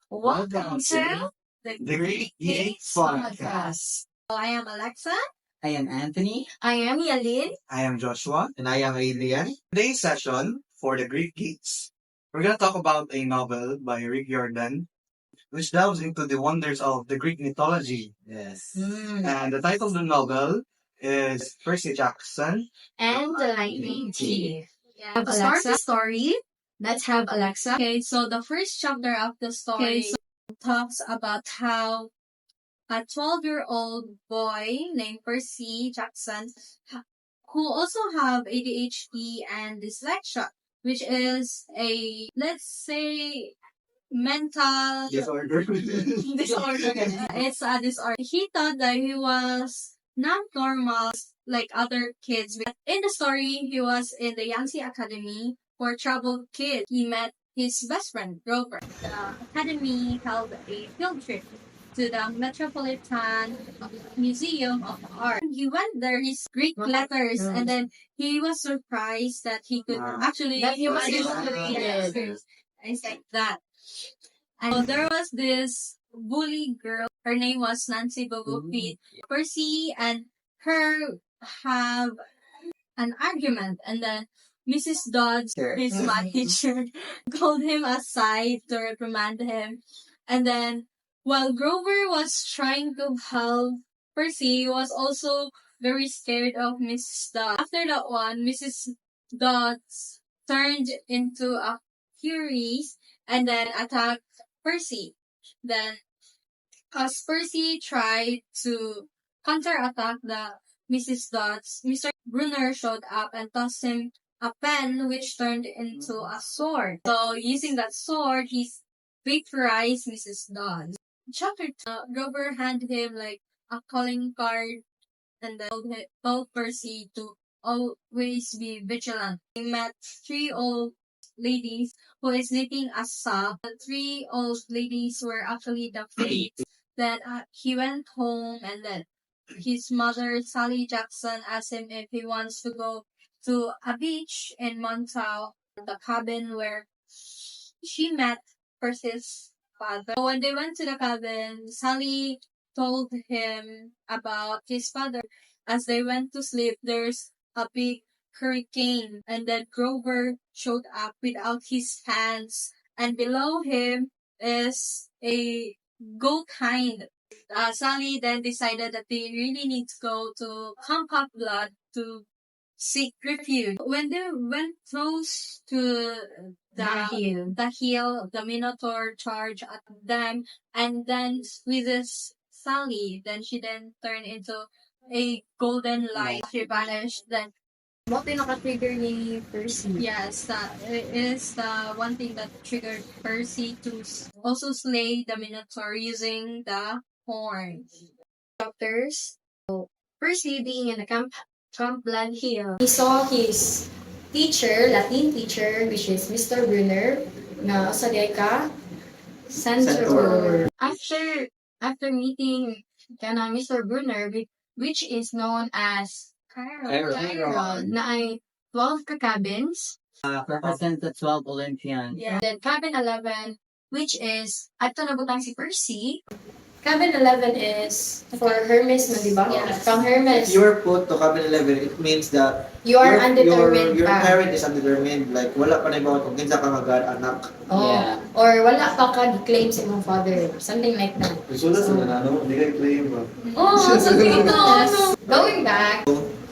Welcome to the Greek Geeks Podcast. I am Alexa. I am Anthony. I am Yalin. I am Joshua. And I am Adrian. Today's session for the Greek Geeks. We're going to talk about a novel by Rick Jordan, which delves into the wonders of the Greek mythology. Yes. And the title of the novel is Percy Jackson. And the Lightning Thief. Yeah. To start the story, let's have Alexa. Okay, so the first chapter of the story talks about how a 12-year-old boy named Percy Jackson, who also have ADHD and dyslexia, which is a, let's say, mental Disorder. disorder. It's a disorder. He thought that he was not normal like other kids. In the story, he was in the Yangtze Academy for troubled kids. He met his best friend, Grover. The academy held a field trip to the Metropolitan Museum of Art. He went there, his Greek letters, and then he was surprised that he could actually That he was able able to to read read it. It's like that. And so there was this bully girl. Her name was Nancy Bogopit. Percy and her have an argument, and then Mrs. Dodds, his math teacher, called him aside to reprimand him. And then while Grover was trying to help Percy, he was also very scared of Mrs. Dodds. After that one, Mrs. Dodds turned into a fury and then attacked Percy. Then, as Percy tried to counterattack the Mrs. Dodds, Mr. Brunner showed up and tossed him a pen which turned into a sword. So, using that sword, he vaporized Mrs. Dodds. Chapter 2, Grover handed him like a calling card and then told Percy to always be vigilant. He met 3 old ladies who is knitting a sock. The 3 old ladies were actually the fates. Then he went home and then his mother, Sally Jackson, asked him if he wants to go to a beach in Montauk, the cabin where she met Percy's father. So when they went to the cabin, Sally told him about his father. As they went to sleep, there's a big hurricane, and then Grover showed up without his hands, and below him is a goat hind. Sally then decided that they really need to go to Camp Blood to seek refuge. When they went close to the hill, the Minotaur charged at them, and then with this Sally, then she then turned into a golden light. She vanished. Then What yung naka-trigger ni Percy? yes, that is the one thing that triggered Percy to also slay the Minotaur using the horn. Chapters. So, Percy being in the Camp Blood Hill, he saw his teacher, Latin teacher, which is Mr. Brunner, na sa ka Centaur. After meeting kana Mr. Brunner, which is known as Chiron, na ay 12 ka-cabins. Represent the 12 Olympians. Yeah. Then cabin 11, which is, ato nabutang si Percy. Cabin 11 is for Hermes na, diba? Yes. From Hermes, If you are put to cabin 11, it means that you are undetermined your pa. parent is undetermined. Like, wala pa na ibang kung kinsa ka mag-anak. Oh. Yeah. Or wala pa ka declaim sa imong father. Something like that. Resulta sa nanano, hindi ka claim ba? Oh, something like that. Going back,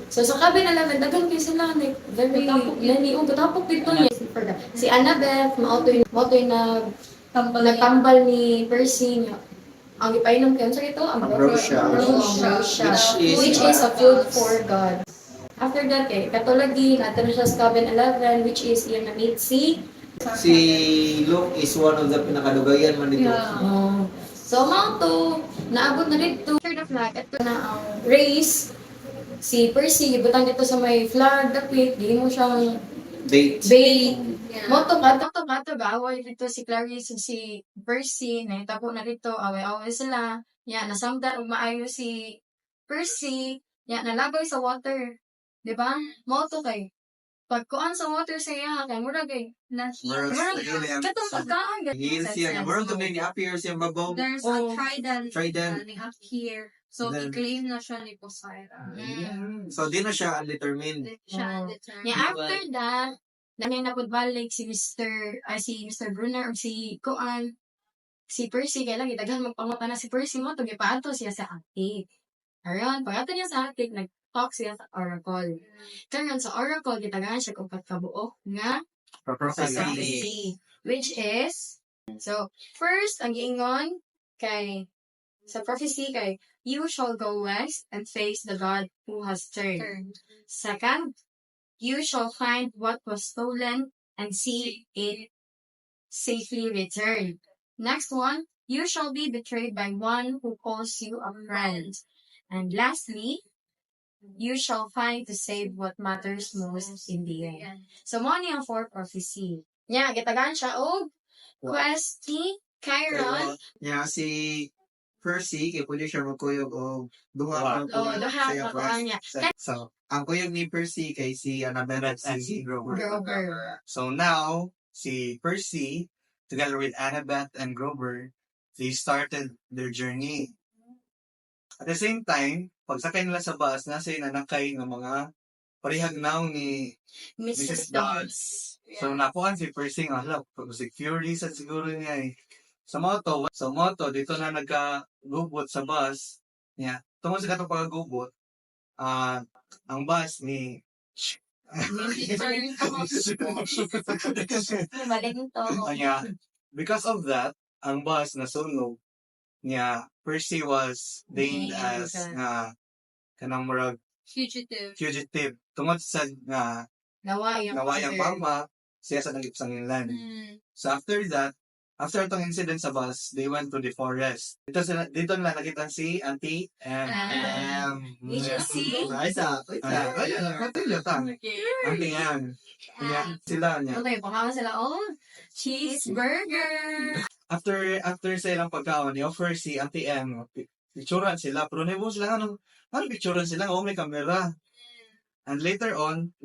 so sa cabin 11, dagan kayo sila. Like, very, many, gatapok dito niya. Si Annabeth, mautoy na nagtambal ni Percy niya. Ang ipainom kayo sa ito, Ambrosia. which is a food for God. After that, katulagi, natin siya sa cabin 11, which is yung na-meet si Luke is one of the pinakadugayan man dito. Oh. So, mga to, naabot na dito. After the flag, ito na ang race. Si Percy, ibutang dito sa may flag, dapit, di mo siyang Date. bait. Moto kato ba? Away dito si Clarice at si Percy, naitabo na dito, away-away sila. Yan, nasamda, maayo si Percy, yan, nalagay sa water. Diba? Moto kay pagkuan sa water sa iya, kay mura kay, katong pagkaan. Hihil siya. Meron to may appear siya mabaw. There's Oh. a trident Trident. up here. So, Then- i-claim na siya ni Poseidon. So, di na siya undetermined. Hindi siya Oh. undetermined. Yeah, after that, nanay na balik si Mr. Brunner o si Kuan, si Percy, kaya lang itaghan magpangutan na si Percy mo, tugi paato siya sa attic. Aron, pag niya sa attic, nag-talk siya sa Oracle. Karon sa Oracle, gitagahan siya kung pagkabuo nga prophecy. Which is, so, first, ang giingon, sa prophecy kay, you shall go west and face the God who has turned. Turned. Second, you shall find what was stolen and see it safely returned. Next one, you shall be betrayed by one who calls you a friend. And lastly, you shall find to save what matters most in the end. Yan. So, mo niya for prophecy. Yeah, gitagan siya og quest ni Chiron. Yeah, si Percy, kaya pwede siya magkuyog o duha. Oh, duha ka kuan niya. So, ang kuyog ni Percy kay si Annabelle at si Grover. Grover. So now, si Percy, together with Annabeth and Grover, they started their journey. At the same time, pagsakay nila sa bus, nasa inanakay ng mga parihagnaw ni Mrs. Mrs. Dodds. So nakuha si Percy nga, hala, security sa siguro niya eh. Sa moto, dito na nagka-gubot sa bus. Yeah. Tungkol sa katong pagkagubot, ang bus ni Maling to. Kanya, because of that, ang bus na sunog niya, Percy was named as kanang murag Fugitive. fugitive. Tungkol sa Nawayang nawayang father. pama, siya sa nagipsangilan. Mm. So after that, after itong incident sa bus, they went to the forest. Dito nila nakita si Auntie Did you see? Katulad ta. Okay. Auntie Anne. Kanya, sila niya. Okay, pakawa sila, cheeseburger! After sa ilang pagkaon, ni-offer si Auntie M, picturean sila, pero naibo sila, ano picturean sila, may kamera. And later on,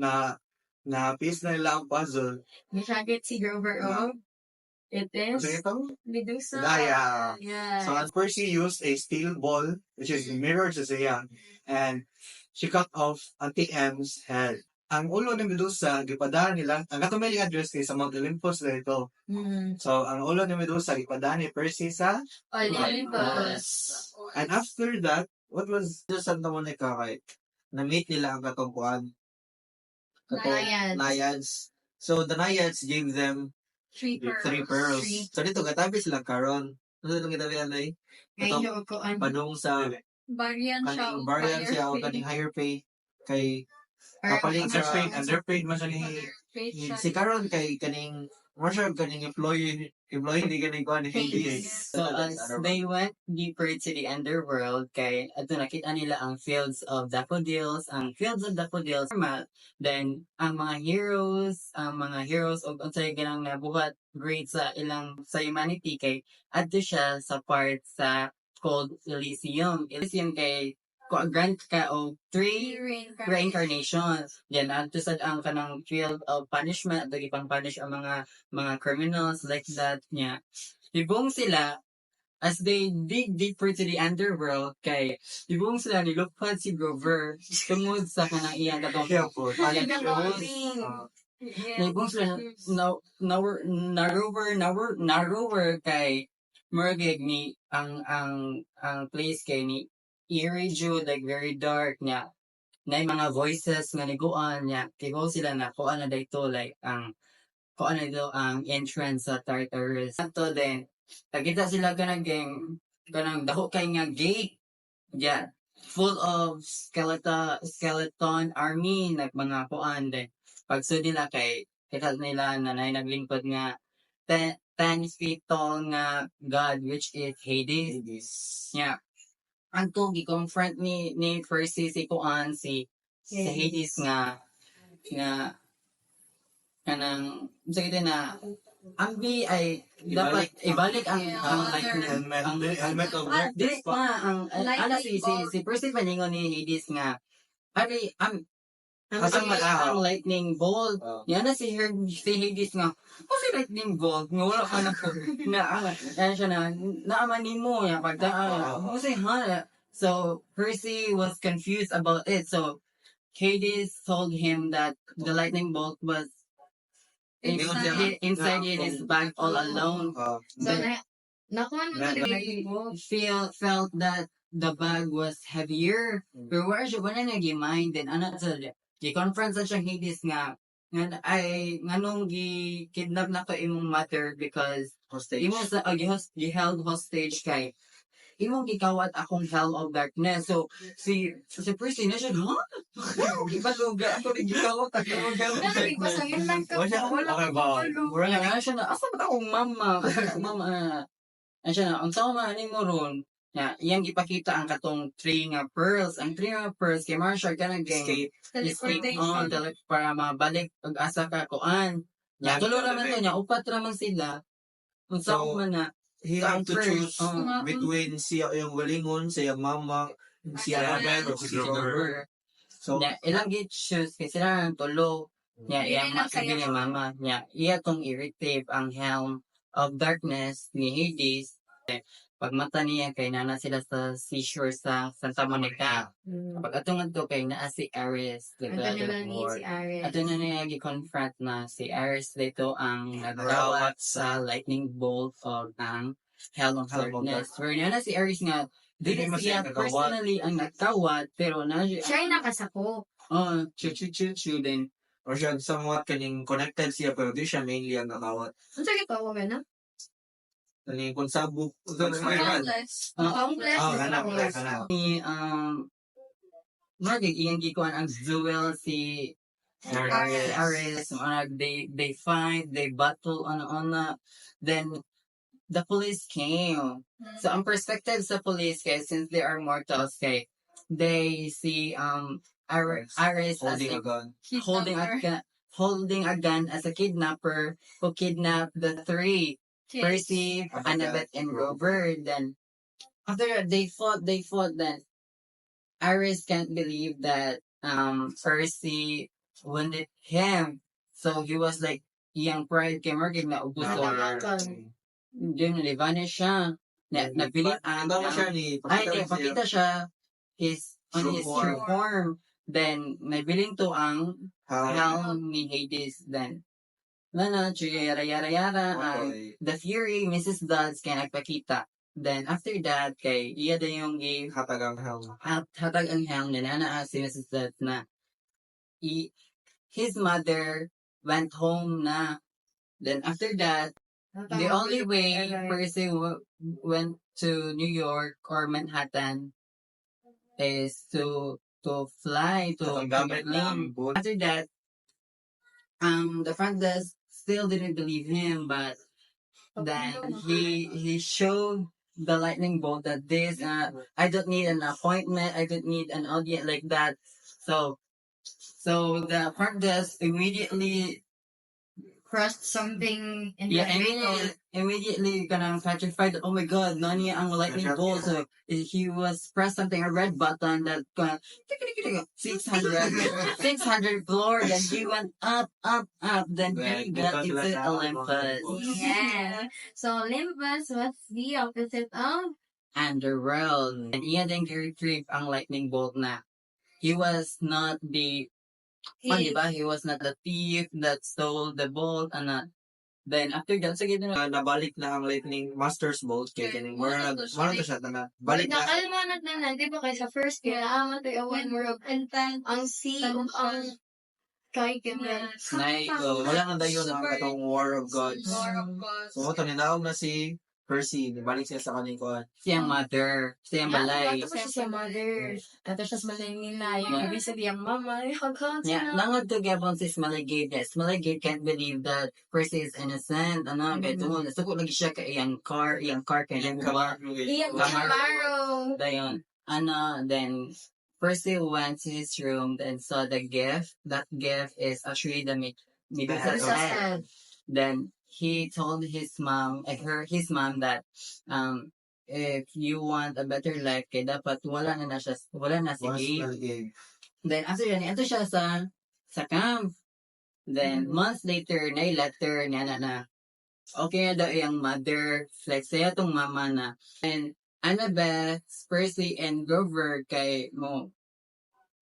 na-piece na nila ang puzzle. Nisagit si Grover, It is Kasi ito, Medusa. Daya. Yeah. So, at first, she used a steel ball, which is mirror sa siya, and she cut off Auntie M's head. Ang ulo ni Medusa, gipadaan nila, ang katumiling address kay sa Mount Olympus na ito. So, ang ulo ni Medusa, gipadaan ni Percy sa Olympus. And after that, what was Sa Santa Monica kay na-meet nila ang katungkuan. Naiads. Naiads. So, the Naiads gave them 3 pearls. 3 pearls. Three. So, dito, katabi sila karon. Ano itong kitabi anay? Ngayon ko, Padung sa Barian siya. kaning variant siya o kaning higher pay kay kapaling sa underpaid man siya ni si karon kay kaning Marshall kaning employee ni kaning kuan ni Hades. So as they went deeper to the underworld, kay ato nakita nila ang fields of daffodils, then ang mga heroes og unsay ganang nabuhat great sa humanity kay adto siya sa part sa called Elysium. Elysium kay grant ka og 3 reincarnations. Yan, adto sad ang kanang field of punishment, dagi pang punish ang mga criminals like that niya. Ibong sila, as they dig deeper to the underworld, kay ibong sila nilupad si Grover tungod sa kanang iyang katong ibong sila na-rover kay Murgig ni ang place kay ni eerie Jude, like very dark niya. Na mga voices nga niguan niya. Kigo sila na kuan na dito like kuan na dito ang entrance sa Tartarus. Ato din, nakita sila kanang daho kay nga gate. Yeah. Full of skeleton army like mga kuan din. Pagsud nila kay kita nila na naglingkod nga 10 feet tall nga god which is Hades. Yeah. Ang to gi-confront ni Percy si Kuan si Hades nga kanang sakit na ang ay dapat ibalik ang helmet of dili pa ang Like si Percy paningon ni Hades nga Asang ang lightning bolt. Oh. Yan na si Hades nga, si lightning bolt, nga wala ka na po, yan siya naamanin mo, yan, pagdaan, si ha. So, Percy was confused about it. So, Hades told him that the lightning bolt was inside in his bag all alone. So, nakuha mo Na- to the Felt that the bag was heavier. Pero wala na mind then ano sa gi-confront sa siyang Hades nga nganong gi-kidnap na ko imong mother because hostage. imo sa gi-held hostage kay imong gikawat akong hell of darkness. So si Percy na siya, ha? Ibaluga ako gikawat akong hell of darkness. Okay ba? Wala nga siya na, asa ba akong mama? Mama, ano siya na, ang sama ni mo ron, iyang ipakita ang katong three nga pearls. Ang three nga pearls, kay Marshall ka nag-escape para mabalik pag-asa ka kuan. Tulo naman to niya, upat naman sila. Kung So, saan man na, He Sa had to first, choose oh. between siya yung walingon, siya mama, siya Abel, o si Robert. So, ilang git-choose, kasi sila ng tulo. Iyang sabi ni mama, iya tong irritate ang helm of darkness ni Hades. Pag mata niya kay nana sila sa seashore sa Santa Monica. Pag atong adto kay naa si Ares, the Ang god kanila of ni war. si Ares. Ato na niya gi-confront na si Ares dito ang nagkawat sa lightning bolt of ang Hell of Darkness. Pero na si Ares nga, dili Hindi siya siya nagkawat. personally ang nagkawat, pero na Siya yung nakasako. chu din. or siya somewhat kaning connected siya, pero di siya mainly ang nakawat. Ang sakit pa ako gana? Kaning kung sabuk, Complex. Complex. Hanap. Ni, iyang gikuan ang Jewel si Ares, they find, they battle on then the police came. So, ang perspective sa police, kay, since they are mortals, kay, they see, Ares as holding a gun. holding a gun as a kidnapper who kidnapped the three, Percy, Annabeth, and Robert. Then, after that, they fought, then, Ares can't believe that, Percy wounded him. So, he was like, iyang pride kay Morgan na ubos ko. Diyan na vanish siya. Nabiling ang Tama siya ni pakita siya on his true form. Then, nabiling to ang helm ni Hades. Then, yara, the Fury, Mrs. Dodds, kaya nagpakita. Then, after that, kay iya din yung hatag ang helm. hatag ang helm na si Mrs. Dodds na his mother went home na. Then, after that, the only way Percy went to New York or Manhattan is to fly to Ang gamit plane. ng boat. After that, the front desk still didn't believe him, but then he showed the lightning bolt that this I don't need an appointment, I don't need an audience like that. So the front desk immediately Crushed something in Yeah, the immediately kanang petrified. Oh my God, nani ang lightning bolt. So he was pressed something a red button that 600 floor. Then he went up. Then he got into Olympus. Yeah. So Olympus was the opposite of Underworld. And iyan din retrieve ang lightning bolt na. He was not the diba? He was not the thief that stole the bolt and then after that sige na Nabalik na ang lightning master's bolt kay kaning mara na siya na balik na. Nakalmanat na di ba kay sa first kaya amat ay awan more of Intent. ang sea ang kay kaya Wala na dayon ang katong War of Gods. War of Gods. So, ito ninaog na si Percy, nibalik siya sa kaning kuan. siyang mother, siyang balay. Ato siya mother. Ato siya sa malay nila. Yung Yeah. ibig sabihin, mama, Yeah, nangod to gabon si Smaligate. Smaligate can't believe that Percy is innocent. Kaya tungkol, nasuko lagi siya kay iyang car kay nang gawa. Iyang Camaro. Camaro. Dayon, then Percy went to his room and saw the gift. That gift is actually the Medusa's Medusa's head. head. Then he told his mom that if you want a better life, kaya dapat wala na sige. Then after yan, ito siya sa sa camp. Then, months later, na letter niya na okay na daw yung mother, like saya tong mama na. And Annabeth, Percy, and Grover kay mo.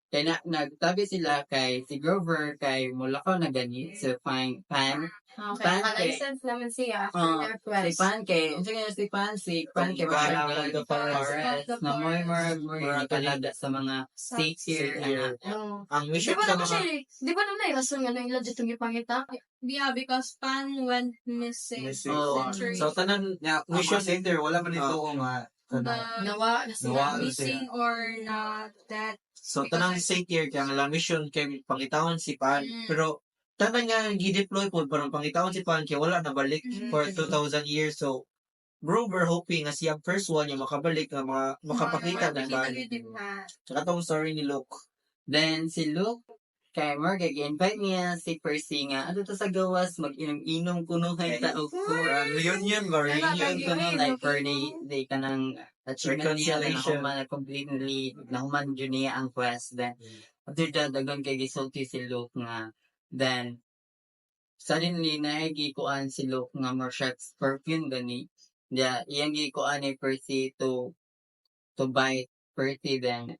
Kaya nagtabi sila kay si Grover kay mulakaw na gani so fine pan Okay, Pan- naka-license naman siya after Oh, their si quest. Pan kay si Pan kay Pangkalan mga ng forest na mo'y mga talaga sa mga Safe safe year. No. Ang Di mission ba sa naman mga siya, di ba naman rason nga nang ilad itong ipangita? Yeah, because Pan went missing. Missing. oh, Century. so tanan Mission mission center, wala man dito Ah. nga. Nawa na Nawa. sila. missing or not that. so tanang saint year kaya nga mission kay pangitawon si Pan Mm. pero tanan nga gi-deploy po parang pangitawon si Pan kaya wala nabalik Mm. for 2,000 years so Grover hoping nga siyang first one yung makabalik nga makapakita ng Pan. Tsaka tong story ni Luke. Then si Luke kay Morgan invite niya si Percy nga ano to sa gawas mag-inom-inom kuno kay ta og Reunion ba? reunion kuno like for they kanang achievement niya na Reconciliation. nahuman na completely nahuman jud niya ang quest then after that dagan kay gisulti si Luke nga then suddenly naigikuan si Luke nga more scorpion gani iyang gikuan ni Percy to bite Percy then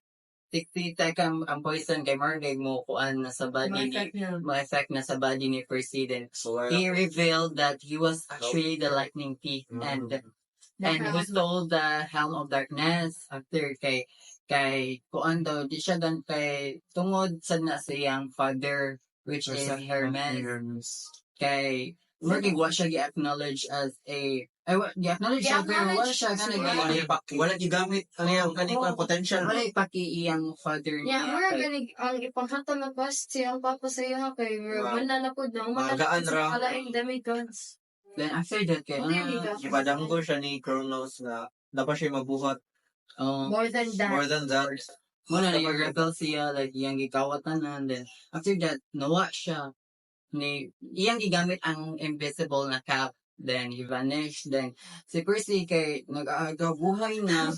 60 second ang poison kay Margay mo kuan na sa body ni ma-effect na sa body ni Percy then So he revealed that he was actually the lightning thief and who stole the helm of darkness after kay kuan daw di siya dan kay tungod sa na siyang father which is Hermes kay Margay wa siya gi-acknowledge as a gi-acknowledge siya pero wala siya wala gigamit ano yung kaning potential. wala ipaki iyang father Yeah, niya mura kay- ganig ang ipanghatag na quest siyang papa sa iyo kay wala na po daw Magaan ra. Wala yung demigods. then after that kay Really, Ipadanggo siya ni Kronos na dapat siya mabuhat More than that. more than that. muna na yung rebel siya, like, iyang gikawatan na, then, after that, nawa siya, iyang gigamit ang invisible na cap, then, he vanished, then, si Percy kay, nag-aagabuhay na,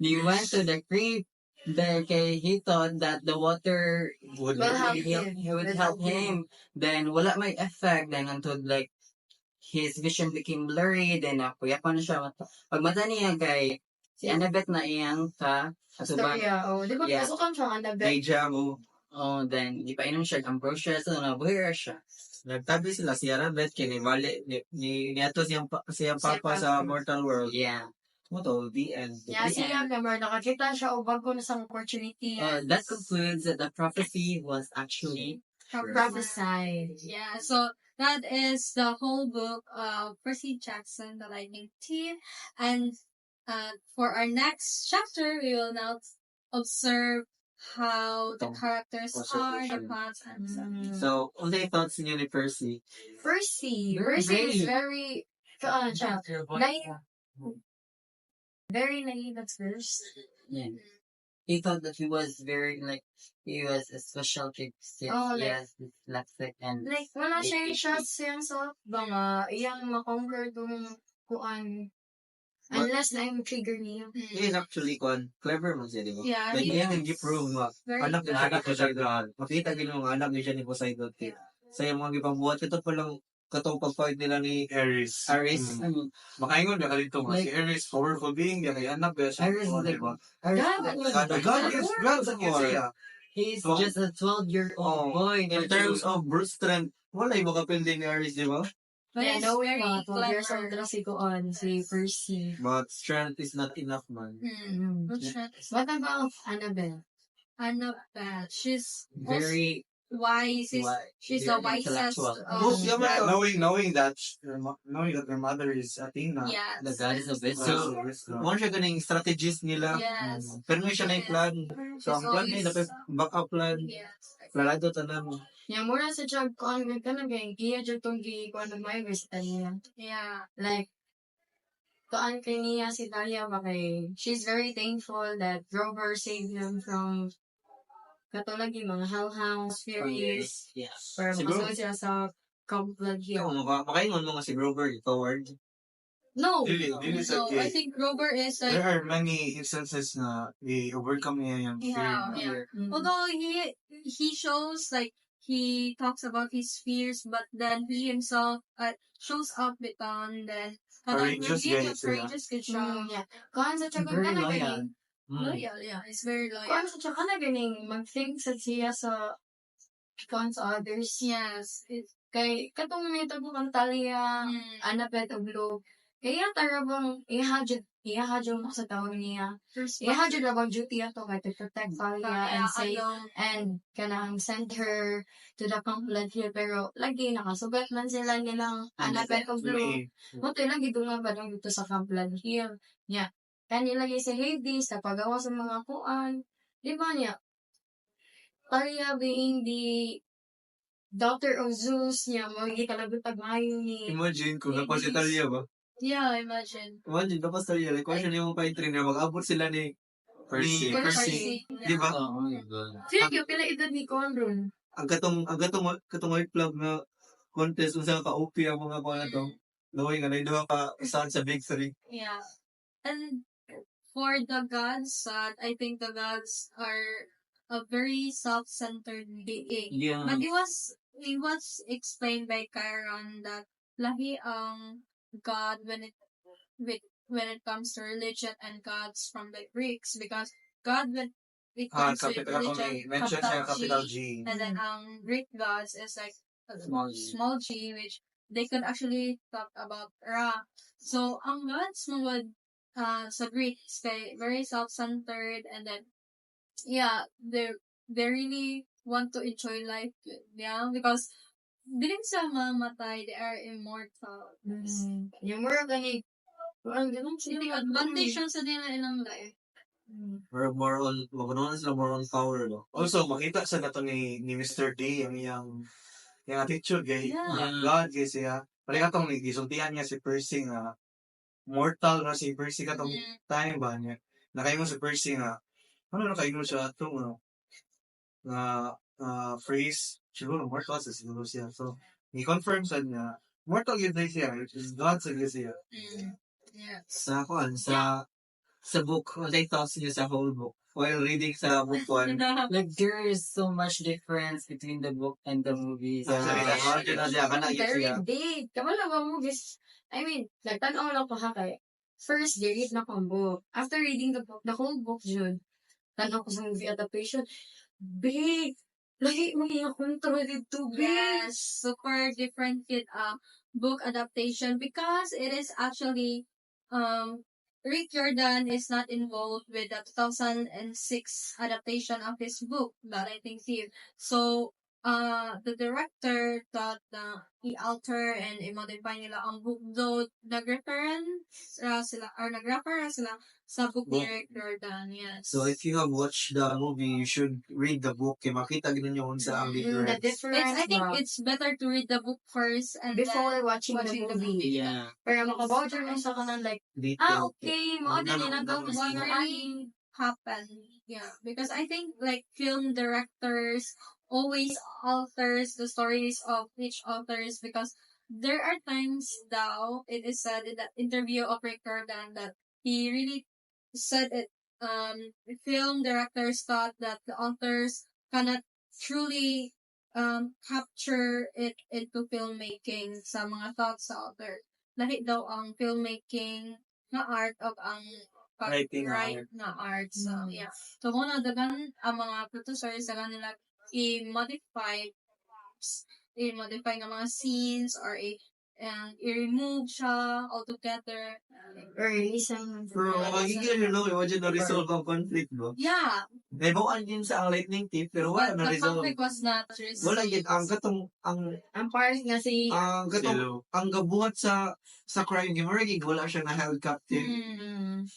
he went to the creek, then, kay, he thought that the water Would Will help he would help him, then, wala may effect, then, until, like, his vision became blurry, then, nakuyapan na siya, pagmata niya kay, si Annabeth na iyang kasubang. Storya. Oh, di ba Yeah. pasukan siya ang Annabeth? Deja mo. Oh, then, di pa inom siya ng ambrosia, so nabuhira siya. Nagtabi sila si Annabeth kay ni Vale ni niato siyang papa sa mortal world. Yeah. Mo to the end. Yeah, siya naman nakakita siya o bago na sang opportunity. That concludes that the prophecy was actually Prophesied. Yeah, so that is the whole book of Percy Jackson, The Lightning Thief. And for our next chapter, we will now observe how the characters are, the plots, and so. So, unsa thoughts niyo ni Percy? Percy. Very Percy is brave. very, siya, very naive at first. yeah. He thought that he was very he was a special kid. Oh, like- yes, dyslexic and Like, wala siya yung shots siyang sa mga iyang makonquer kung kuan. Unless na yung trigger niya. He is actually clever man siya, di ba? Yeah, Like, he yeah, is. gi-prove nga. Very Anak niya siya ni Poseidon. Makita gini mga anak niya siya ni Poseidon. Sa yung mga gipambuhat, ito palang katong pag-fight nila ni Aries. Ares. I mean, Makaingon na kalito nga. Si Like- Aries, powerful being, yan kay Annabeth. Iris is Oh, like diba? God is God sa siya. he's So- just a 12-year-old boy. In terms of brute strength, wala yung makapildi ni Ares, di ba? But Yeah, it's knowing very mga 12 years old clever. na si kuan, si Percy. But strength is not enough, man. Which one is What about Annabelle? Annabeth? She's Very wise. She's the very wisest. intellectual. Oh, yeah, Yeah, man. knowing that her mother is Athena. Yes. The goddess of So, wisdom. Mo siya ganing strategist nila. Yes. Pero may siya na yung plan. So, ang plan niya, dapat backup plan. Yes. Planado tanan. Yung mura sa job kuan, ka na gay, giya dyan itong kuan ng mga gusto niya. Yeah. Like, kuan kay niya si Dahlia ba kay, she's very thankful that Grover saved them from katulad yung mga hellhounds, fairies, Yes. para Siguro- makasunod sila sa Complan Ikaw, Hill. makaingon mo nga si Grover, coward. No! Dili sa So I think Grover is There like, are many instances na i-overcome niya yung fear. yeah. Mm. Although he shows like he talks about his fears, but then he himself shows up biton, then Courageous guy siya. courageous good siya. Yeah. Kuan sa tsaka Very kana loyal. ganing. Loyal, yeah. It's very loyal. Kuan sa tsaka na ganing mag-think sa siya sa kuan sa others. Yes. Kay katong nito ko kang Talia, Annabeth of Blue. Kaya tarabang ihahadyo mo sa tawag niya. Ihahadyo na bang duty ato kay to protect Talia and say and kanang send her to the Complan Hill, pero lagi nakasugat man sila nilang Annabeth of Blue. Moto lang gidungan ba nang dito sa Complan Hill. Nya kanila lagi si Hades sa paggawa sa mga kuan. Di ba niya? Talia being the daughter of Zeus niya, mga kalabutag mayo ni Imagine kung ako si Talia ba? Yeah, imagine. Imagine, tapos Talia, like, kung siya niyo pa yung trainer, mag-abot sila ni Percy. Percy. Di ba? Oh my God. Sila yung pila edad ni Conron. Ang katong White Club na contest, kung saan ka-OP ang mga kuha na to, knowing nga, na ka saan sa victory. Yeah. And for the gods, I think the gods are a very self-centered being. Yeah. But it was explained by Chiron that lahi ang God when it comes to religion and gods from the Greeks, because God when it comes to religion, Mention siya, capital G. and then Greek gods is like Small G. G, which they could actually talk about Ra. So ang gods mga sa Greeks kay very self-centered, and then yeah, they really want to enjoy life, yeah, because dili sa mamatay, they are immortal. Yung mura gani, ang ganun Hindi sila. advantage yun sa nila ilang life. More on, maganoon sila more on power, no? Also, makita sa nato ni Mr. D, yung attitude, gay, Yeah. God, gay siya. Paling katong gisultihan niya si Percy nga, mortal na si Percy katong time ba niya. Nakaingon si Percy nga, ano nakaingon siya atong nga phrase, siguro mortal sa siguro siya. So, i-confirm sa niya, mortal yun na siya, which is God sa siya. Yeah. Sa book, what I thoughts niyo sa whole book while reading sa book 1. Like, there is so much difference between the book and the movies. Very big. Kamala ba mo, guys? I mean, nagtanaw lang ko ha kay. First, read na ko ang book. After reading the whole book, June, tanaw ko sa movie adaptation. Big! Lagi mo yung control dito, big! Yes, super different book adaptation, because it is actually Rick Jordan is not involved with the 2006 adaptation of his book that I think here. So the director thought na i-alter and i-modify nila ang book, though nag-reference sila sa book ni Book. Rick Jordan. Yes. So if you have watched the movie, you should read the book. Kaya makita gina nyo kung sa ang The difference. difference I think ba? it's better to read the book first and Before then watching the movie. Yeah. Pero makabawdyan mo sa kanan like, Detail. okay, mo din Ano, nagawa what mo really happened. Yeah, because I think like film directors always alters the stories of each authors, because there are times now it is said in that interview of Rick Jordan that he really said it. Film directors thought that the authors cannot truly capture it into filmmaking sa mga thoughts sa author. Lahi daw ang filmmaking na art of ang Writing copyright na art. So, yeah. So, muna, dagan ang mga producers, dagan nila i-modify ng mga scenes or i-remove siya altogether. or isang Pero magiging yun lang, imagine na-resolve ang conflict, no? Yeah, Naibawaan din sa ang lightning tip, pero but wala the na-resolve. conflict was not resolved. Wala yun, ang part nga si ang gabuhat sa crime game, wala siya na held captive.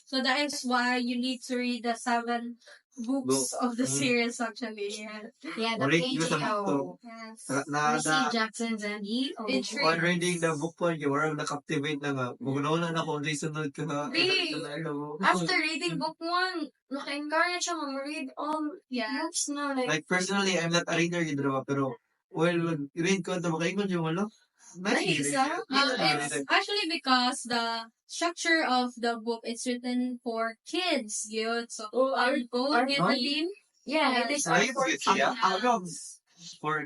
So that is why you need to read the 7 books of the series actually. yeah, the Ulit yun sa KGO. Yes. Percy Jackson's and EO. It's While reading the book po, yung parang na-captivate na nga. Maganoon na kung reasonable ka na. Big! After reading book 1, naka-encourage siya mag-read all Yeah. books na like, Like personally, I'm not a reader yun diba, pero read ko ito, makaingon yung ano. Nice, ah. It's actually because the structure of the book is written for kids, yun. So, Oh, our goal our with the goal? team, yeah, it is Ay, for good siya. Ang For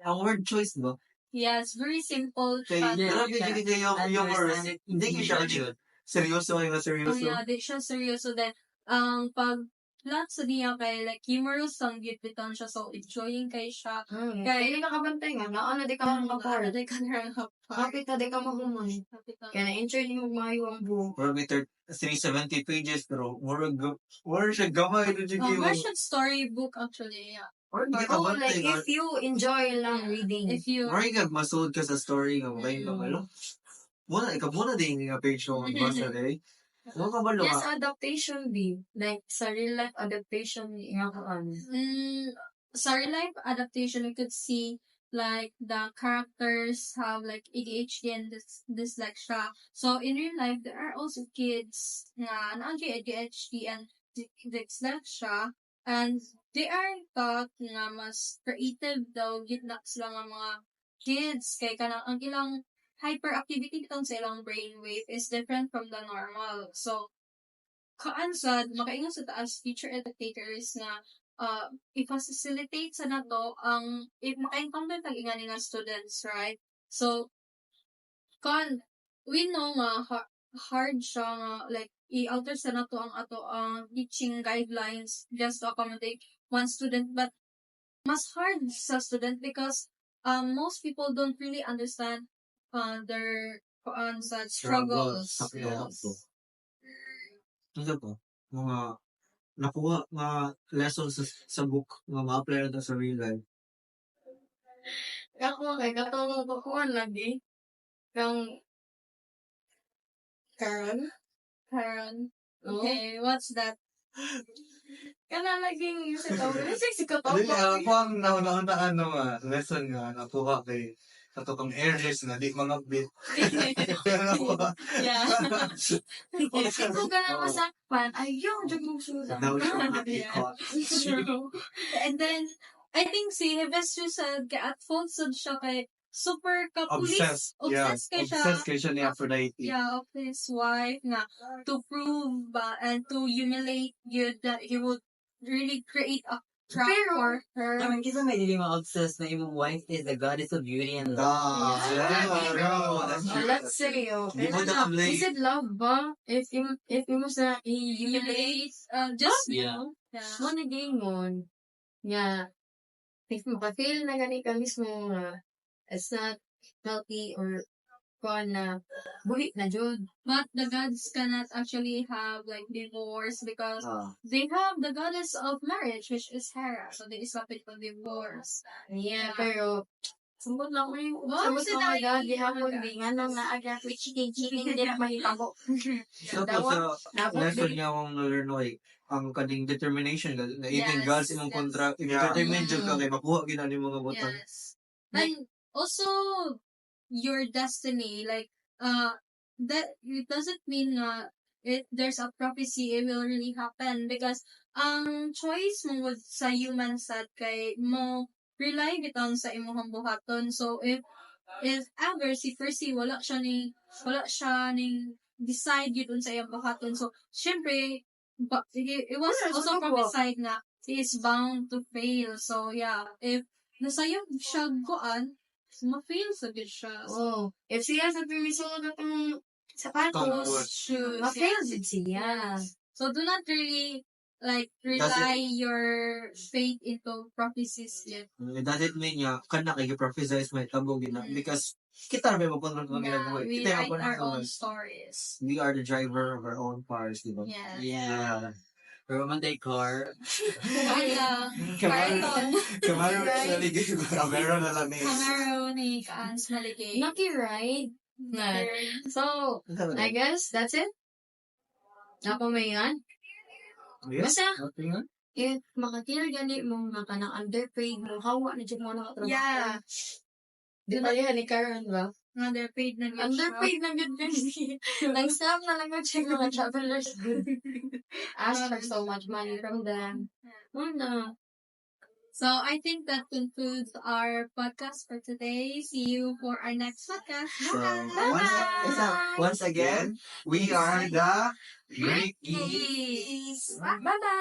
ang word choice ba? Yes, very simple. kay siya. grabe yeah. gid kayo yung Understand it. hindi ko siya seryoso ay Oh, seryoso. yeah, di siya seryoso din. Pag lahat sa niya kay like humorous ang gibitan siya so enjoying kay siya. Kaya nakabantay nga, naano di ka makapar. Di ka na Happy ta di ka mahumay. Kaya na-enjoy niyo maayo ang buhok. Probably 370 pages pero more siya gamay do jud kayo. Version storybook actually, yeah. Or hindi Oh, ka like if you enjoy lang reading. If you Or nga masood ka sa story nga bay ka malo. Muna din nga page ko magbasa day. Ano ka ba Yes, adaptation be. Like, sa real life adaptation, nga ko ano. sa real life adaptation, you could see like the characters have like ADHD and dyslexia. So in real life, there are also kids na ADHD and dyslexia, and they are taught nga mas creative daw gitna sila nga mga kids kay kanang ang ilang hyperactivity itong sa ilang brainwave is different from the normal. So, kaansad, makaingon sa taas teacher educators na i-facilitate sa nato ang maka-encounter tag ingani nga students, right? So, we know nga hard siya nga like i-alter sa nato ang teaching guidelines just to accommodate one student, but mas hard sa student because most people don't really understand their struggles. Yes. Ano po? Mga nakuha nga lessons sa book nga ma-apply na sa real life. Ako, kay katong kukuhan lagi. Kang Karen? Karen. Oo. Okay, what's that? Kana laging yung sa tawag. Kasi si katong Dili ako ang nauna na lesson nga nakuha kay katong airless na di mga bit. Yeah. Kung ko ka na masakpan, ayaw, dyan mong suda. Daw siya Yeah. makikot. True. And then, I think si Hevestro said, at fault sad siya kay super kapulis. Obsessed. kay siya. Obsessed kay siya ni Aphrodite. Yeah, of his wife na to prove and to humiliate you that he would really create a trap Pero- for her. I mean, kasi may dili ma-obsessed na imong wife is the goddess of beauty and love. Let's say, okay. Di mo na Is it love ba? If you must na i-humiliate, Just, Yeah. yeah. mo na gingon. Yeah. If maka-feel na gani ka mismo nga, it's not healthy or kuan na buhi na jud. But the gods cannot actually have like divorce because Ah. they have the goddess of marriage, which is Hera. So they is lapit for divorce. Yeah, pero sambot lang ko yung Wow, sambot si lang ko Dai. di hapon di nga nang naaga ko chiking di na mahitabo. So po sa lesson niya akong na-learn ay ang kading determination na even Yes, gods imong yes. kontra determined jud ka kay makuha gid ani mga button. Yes. And also your destiny, like that it doesn't mean there's a prophecy it will really happen because ang choice mo would sa human side kay mo rely biton sa imong buhaton. So if ever si Percy wala siya ning decide yun sa iyang buhaton. So syempre it was Wala, also sa prophesied na he is bound to fail. So yeah, if nasayang siya goan, ma-fail sa good siya. Oh, if siya sa permiso na itong sapatos, Converse. Shoes. ma-fail din siya. So do not really like rely your faith into prophecies yet. It doesn't mean niya kana kay prophesize may tabog gid na because kita ra may magkontrol ng Yeah, ginagawa. we Kita write yung our own magkontrol. stories. We are the driver of our own cars, di ba? Yes. Yeah. Romantic car. Kaya, Python. Camaro na ligay. Camaro na lang eh. Camaro ni Kaans Maligay. Lucky ride. Na. So, I guess that's it. Ako may yan. Yes. Basta, Okay nga. if makakil gani mo nga ka ng underpaid mo, hawa na dyan mo na katrabaho. Yeah. Di ba yan ni Karen ba? Underpaid na yun siya. Underpaid na good din. Nag-stop na lang yung check mga travelers. Ask for so much money from them. Ano? So I think that concludes our podcast for today. See you for our next podcast. So, once again, we are the Rickies. Bye-bye!